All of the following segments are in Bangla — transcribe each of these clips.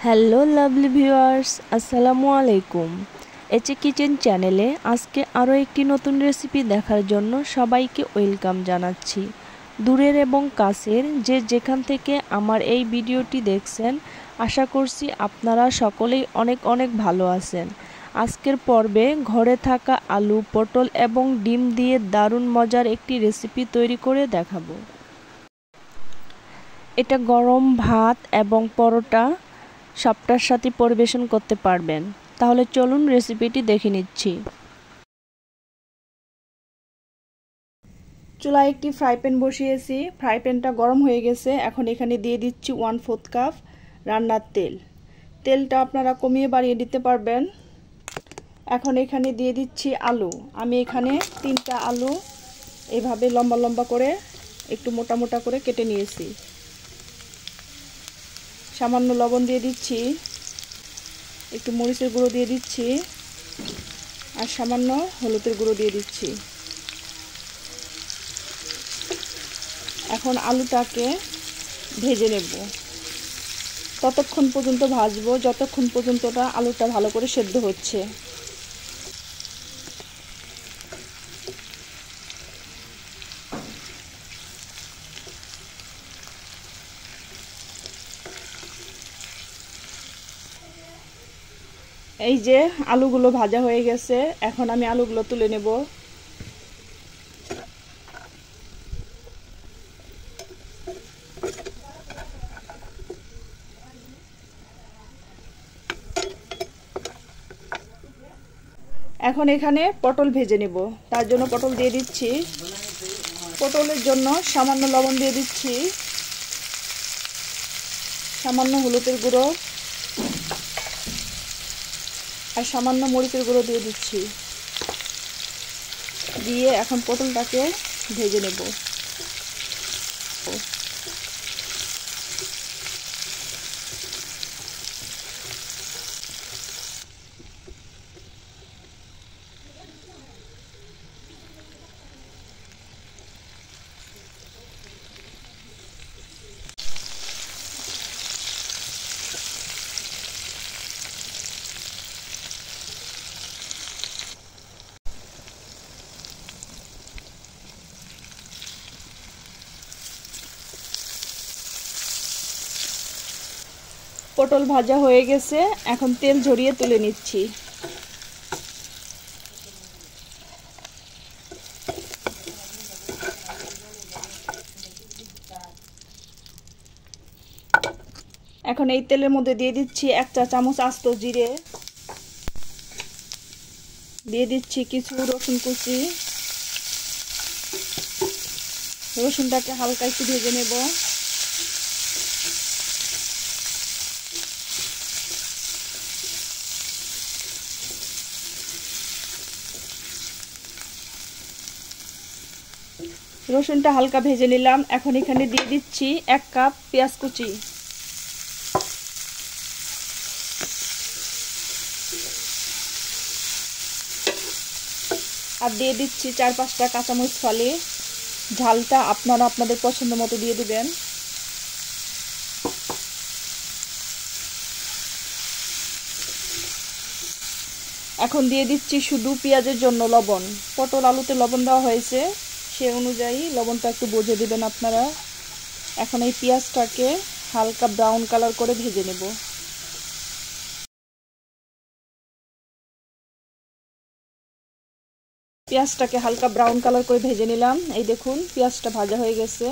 হ্যালো লাভলি ভিউয়ার্স, আসসালামু আলাইকুম। এচে কিচেন চ্যানেলে আজকে আরও একটি নতুন রেসিপি দেখার জন্য সবাইকে ওয়েলকাম জানাচ্ছি। দূরের এবং কাছের যে যেখান থেকে আমার এই ভিডিওটি দেখছেন, আশা করছি আপনারা সকলেই অনেক অনেক ভালো আছেন। আজকের পর্বে ঘরে থাকা আলু, পটল এবং ডিম দিয়ে দারুণ মজার একটি রেসিপি তৈরি করে দেখাবো। এটা গরম ভাত এবং পরোটা সবটার সাথে পরিবেশন করতে পারবেন। তাহলে চলুন রেসিপিটি দেখে নিচ্ছি। চুলায় একটি ফ্রাই প্যান বসিয়েছি। ফ্রাই প্যানটা গরম হয়ে গেছে। এখন এখানে দিয়ে দিচ্ছি 1/4 কাপ রান্নার তেল। তেলটা আপনারা কমিয়ে বাড়িয়ে দিতে পারবেন। এখন এখানে দিয়ে দিচ্ছি আলু। আমি এখানে 3টা আলু এভাবে লম্বা লম্বা করে একটু মোটা মোটা করে কেটে নিয়েছি। সামান্য লবণ দিয়ে দিচ্ছি, একটু মরিচের গুঁড়ো দিয়ে দিচ্ছি আর সামান্য হলুদের গুঁড়ো দিয়ে দিচ্ছি। এখন আলুটাকে ভেজে নেব। ততক্ষণ পর্যন্ত ভাজবো যতক্ষণ পর্যন্ত আলুটা ভালো করে সেদ্ধ হচ্ছে। এই যে আলুগুলো ভাজা হয়ে গেছে, এখন আমি আলুগুলো তুলে নেব। এখন এখানে পটল ভেজে নেব। তার জন্য পটল দিয়ে দিচ্ছি। পটলের জন্য সামান্য লবণ দিয়ে দিচ্ছি, সামান্য হলুদের গুঁড়ো আর সামান্য মরিচের গুঁড়ো দিয়ে দিচ্ছি। দিয়ে এখন পটলটাকে ভেজে নেব। পটল ভাজা হয়ে গেছে, এখন তেল ঝরিয়ে তুলে নিচ্ছি। এখন এই তেলের মধ্যে দিয়ে দিচ্ছি 1 চা চামচ আস্ত জিরে, দিয়ে দিচ্ছি কিছু রসুন কুচি। রসুনটাকে হালকা একটু ভেজে নেব। রসুনটা হালকা ভেজে নিলাম। এখন এখানে দিয়ে দিচ্ছি 1 কাপ পেঁয়াজ কুচি। আর দিয়ে দিচ্ছি 4-5টা কাঁচামরিচ ফালি। ঝালটা আপনারা আপনাদের পছন্দ মতো দিয়ে দিবেন। এখন দিয়ে দিচ্ছি শুধু পেঁয়াজের জন্য লবণ। পটল আলুতে লবণ দেওয়া হয়েছে, সে অনুযায়ী লবণটা একটু বুঝে দিবেন আপনারা। এখন এই পেঁয়াজটাকে হালকা ব্রাউন কালার করে ভেজে নেব। পেঁয়াজটাকে হালকা ব্রাউন কালার করে ভেজে নিলাম। এই দেখুন পেঁয়াজটা ভাজা হয়ে গেছে।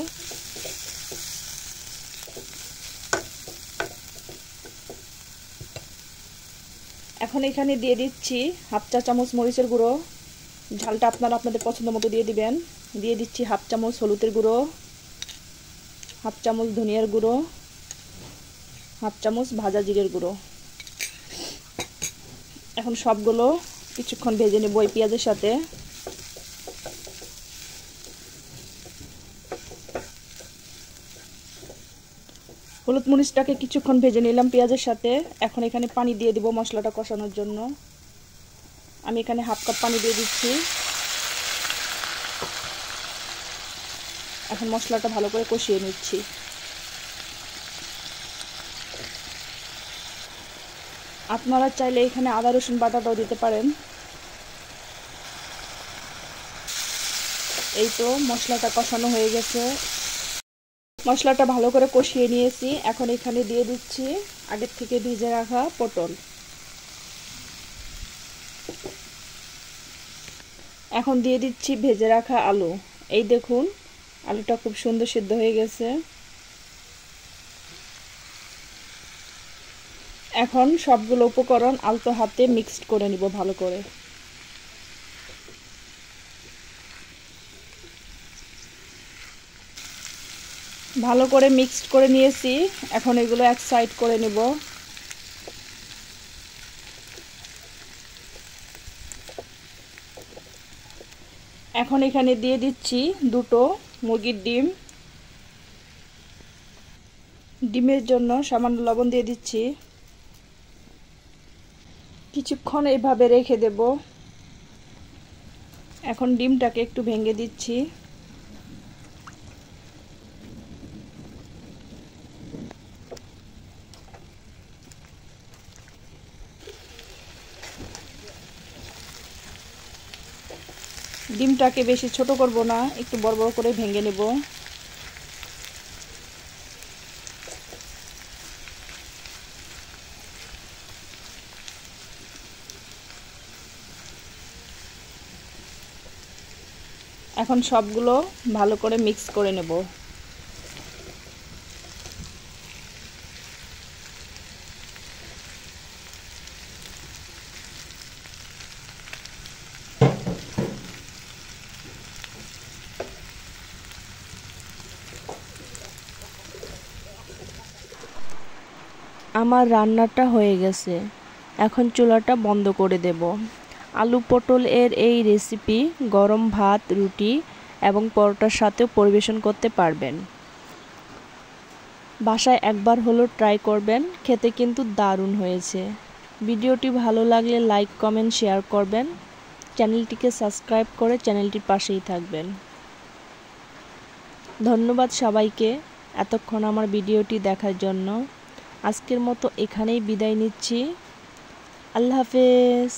এখন এখানে দিয়ে দিচ্ছি 1/2 চা চামচ মরিচের গুঁড়ো। ঝালটা আপনারা আপনাদের পছন্দ মতো দিয়ে দিবেন। দিয়ে দিচ্ছি 1/2 চামচ হলুদের গুঁড়ো, 1/2 চামচ ধনিয়ার গুঁড়ো, 1/2 চামচ ভাজা জিরের গুঁড়ো। এখন সবগুলো কিছুক্ষণ ভেজে নেব এই পেঁয়াজের সাথে। হলুদ মরিচটাকে কিছুক্ষণ ভেজে নিলাম পেঁয়াজের সাথে। এখন এখানে পানি দিয়ে দিব মশলাটা কষানোর জন্য। আমি এখানে 1/2 কাপ পানি দিয়ে দিচ্ছি। এখন মশলাটা ভালো করে কষিয়ে নিচ্ছি। আপনারা চাইলে এখানে আদা রসুন বাটাটাও দিতে পারেন। এই তো মশলাটা কষানো হয়ে গেছে, মশলাটা ভালো করে কষিয়ে নিয়েছি। এখন এখানে দিয়ে দিচ্ছি আগের থেকে ভেজে রাখা পটল। এখন দিয়ে দিচ্ছি ভেজে রাখা আলু। এই দেখুন আলুটা খুব সুন্দর সিদ্ধ হয়ে গেছে। এখন সবগুলো উপকরণ আলতো হাতে মিক্সড করে নিব ভালো করে। ভালো করে মিক্সড করে নিয়েছি, এখন এগুলো এক সাইড করে নিব। এখন এখানে দিয়ে দিচ্ছি দুটো মুরগির ডিম। ডিমের জন্য সামান্য লবণ দিয়ে দিচ্ছি। কিছুক্ষণ এইভাবে রেখে দেব। এখন ডিমটাকে একটু ভেঙে দিচ্ছি। ডিমটাকে বেশি ছোট করব না, একটু বড় বড় করে ভেঙে নেব। এখন সবগুলো ভালো করে মিক্স করে নেব। আমার রান্নাটা হয়ে গেছে, এখন চুলাটা বন্ধ করে দেব। আলু পটল এর এই রেসিপি গরম ভাত, রুটি এবং পরোটার সাথেও পরিবেশন করতে পারবেন। বাসায় একবার হলো ট্রাই করবেন, খেতে কিন্তু দারুণ হয়েছে। ভিডিওটি ভালো লাগলে লাইক, কমেন্ট, শেয়ার করবেন। চ্যানেলটিকে সাবস্ক্রাইব করে চ্যানেলটির পাশেই থাকবেন। ধন্যবাদ সবাইকে এতক্ষণ আমার ভিডিওটি দেখার জন্য। আজকের মতো এখানেই বিদায় নিচ্ছি। আল্লাহ হাফেজ।